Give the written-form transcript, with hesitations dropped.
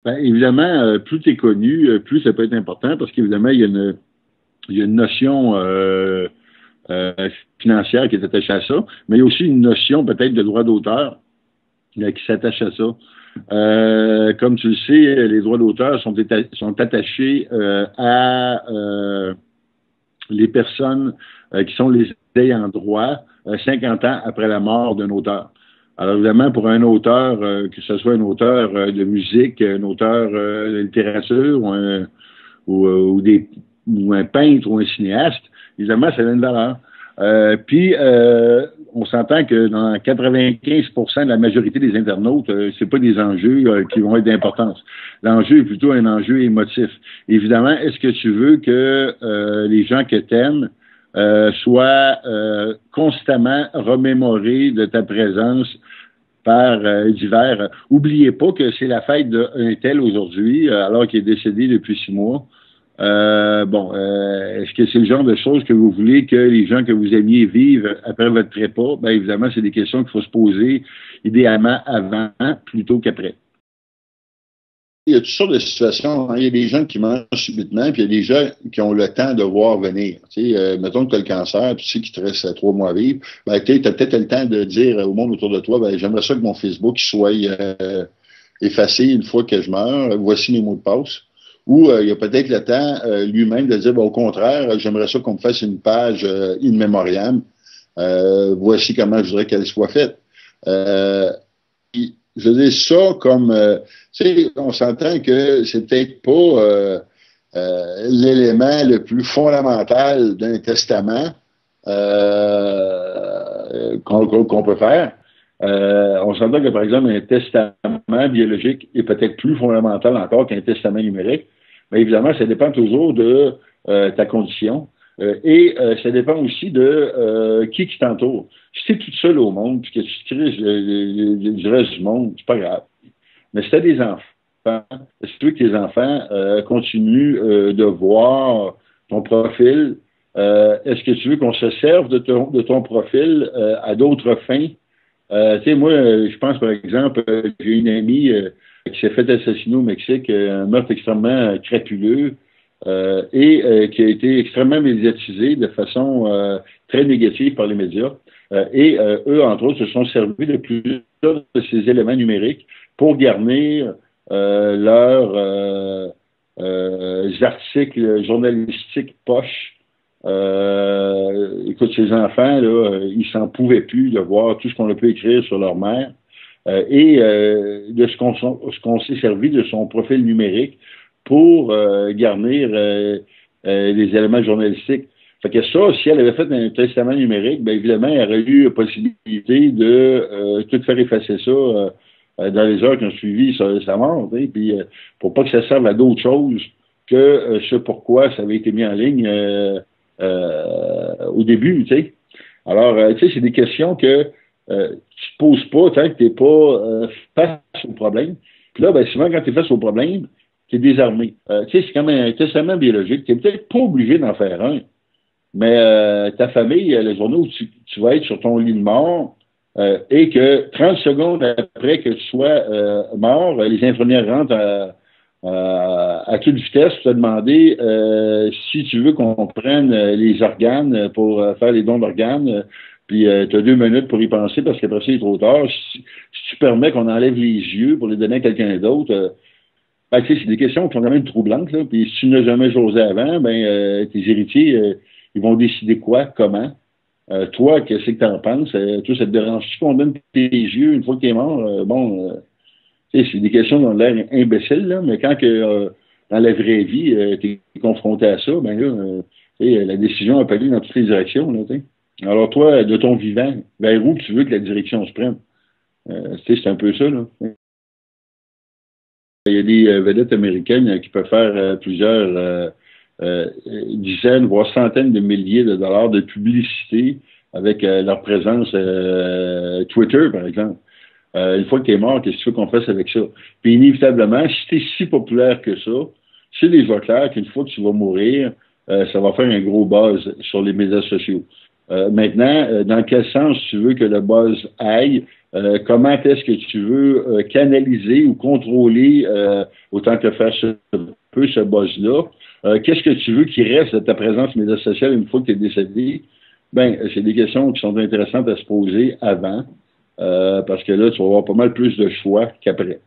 Ben, évidemment, plus tu es connu, plus ça peut être important parce qu'évidemment, il y a une notion euh, financière qui est attachée à ça, mais il y a aussi une notion peut-être de droit d'auteur qui s'attache à ça. Comme tu le sais, les droits d'auteur sont attachés à les personnes qui sont les ayants droit 50 ans après la mort d'un auteur. Alors évidemment, pour un auteur, que ce soit un auteur de musique, un auteur de littérature ou, des, ou un peintre ou un cinéaste, évidemment, ça a une valeur. On s'entend que dans 95% de la majorité des internautes, c'est pas des enjeux qui vont être d'importance. L'enjeu est plutôt un enjeu émotif. Évidemment, est-ce que tu veux que les gens que t'aimes soient constamment remémorés de ta présence par divers. Oubliez pas que c'est la fête d'un tel aujourd'hui, alors qu'il est décédé depuis 6 mois. Est-ce que c'est le genre de choses que vous voulez que les gens que vous aimiez vivent après votre trépas? Bien, évidemment, c'est des questions qu'il faut se poser idéalement avant plutôt qu'après. Il y a toutes sortes de situations. Hein. Il y a des gens qui meurent subitement, puis il y a des gens qui ont le temps de voir venir. Mettons que tu as le cancer, puis tu sais qu'il te reste 3 mois à vivre. Ben, tu as peut-être le temps de dire au monde autour de toi, ben, j'aimerais ça que mon Facebook soit effacé une fois que je meurs. Voici mes mots de passe. Ou il y a peut-être le temps lui-même de dire, ben, au contraire, j'aimerais ça qu'on me fasse une page in memoriam. Voici comment je voudrais qu'elle soit faite. Je veux dire ça comme, tu sais, on s'entend que c'est peut-être pas l'élément le plus fondamental d'un testament qu'on peut faire. On s'entend que, par exemple, un testament biologique est peut-être plus fondamental encore qu'un testament numérique. Mais évidemment, ça dépend toujours de ta condition. Et ça dépend aussi de qui t'entoure. Si tu es toute seule au monde, puis que tu te crises du reste du monde, c'est pas grave. Mais si tu as des enfants, si tu veux que tes enfants continuent de voir ton profil, est-ce que tu veux qu'on se serve de ton profil à d'autres fins? Tu sais, moi, je pense, par exemple, j'ai une amie qui s'est fait assassiner au Mexique, un meurtre extrêmement crapuleux. Qui a été extrêmement médiatisé de façon très négative par les médias. Eux, entre autres, se sont servis de plusieurs de ces éléments numériques pour garnir leurs articles journalistiques poches. Écoute, ces enfants, là, ils s'en pouvaient plus de voir tout ce qu'on a pu écrire sur leur mère de ce qu'on s'est servi de son profil numérique pour garnir les éléments journalistiques. Fait que ça, si elle avait fait un testament numérique, bien évidemment, il y aurait eu la possibilité de tout faire effacer ça dans les heures qui ont suivi sa mort, puis pour pas que ça serve à d'autres choses que ce pourquoi ça avait été mis en ligne au début, tu sais. Alors, tu sais, c'est des questions que tu te poses pas tant que tu n'es pas face au problème. Puis là, ben, souvent, quand tu es face au problème, tu es désarmé. Tu sais, c'est comme un testament biologique. Tu n'es peut-être pas obligé d'en faire un, mais ta famille, le jour où tu vas être sur ton lit de mort et que 30 secondes après que tu sois mort, les infirmières rentrent à toute vitesse pour te demander si tu veux qu'on prenne les organes pour faire les dons d'organes. Puis tu as 2 minutes pour y penser parce qu'après ça, il est trop tard. Si tu permets qu'on enlève les yeux pour les donner à quelqu'un d'autre, ben, tu sais, c'est des questions qui sont quand même troublantes, là. Puis si tu n'as jamais osé avant, ben tes héritiers, ils vont décider quoi, comment. Toi, qu'est-ce que tu en penses? Toi, ça te dérange-tu qu'on donne tes yeux une fois que tu es mort? Tu sais, c'est des questions qui ont l'air imbéciles, là, mais quand que dans la vraie vie, tu es confronté à ça, ben là, tu sais, la décision a pas lieu dans toutes les directions, là, tu sais. Alors toi, de ton vivant, vers où tu veux que la direction se prenne? Tu sais, c'est un peu ça, là. Il y a des vedettes américaines qui peuvent faire plusieurs dizaines, voire centaines de milliers de dollars de publicité avec leur présence Twitter, par exemple. Une fois que tu es mort, qu'est-ce que tu veux qu'on fasse avec ça? Puis inévitablement, si tu es si populaire que ça, c'est déjà clair qu'une fois que tu vas mourir, ça va faire un gros buzz sur les médias sociaux. Maintenant, dans quel sens tu veux que le buzz aille? Comment est-ce que tu veux canaliser ou contrôler autant que faire ce buzz-là? Qu'est-ce que tu veux qu'il reste de ta présence médias sociale une fois que tu es décédé? Ben, c'est des questions qui sont intéressantes à se poser avant, parce que là, tu vas avoir pas mal plus de choix qu'après.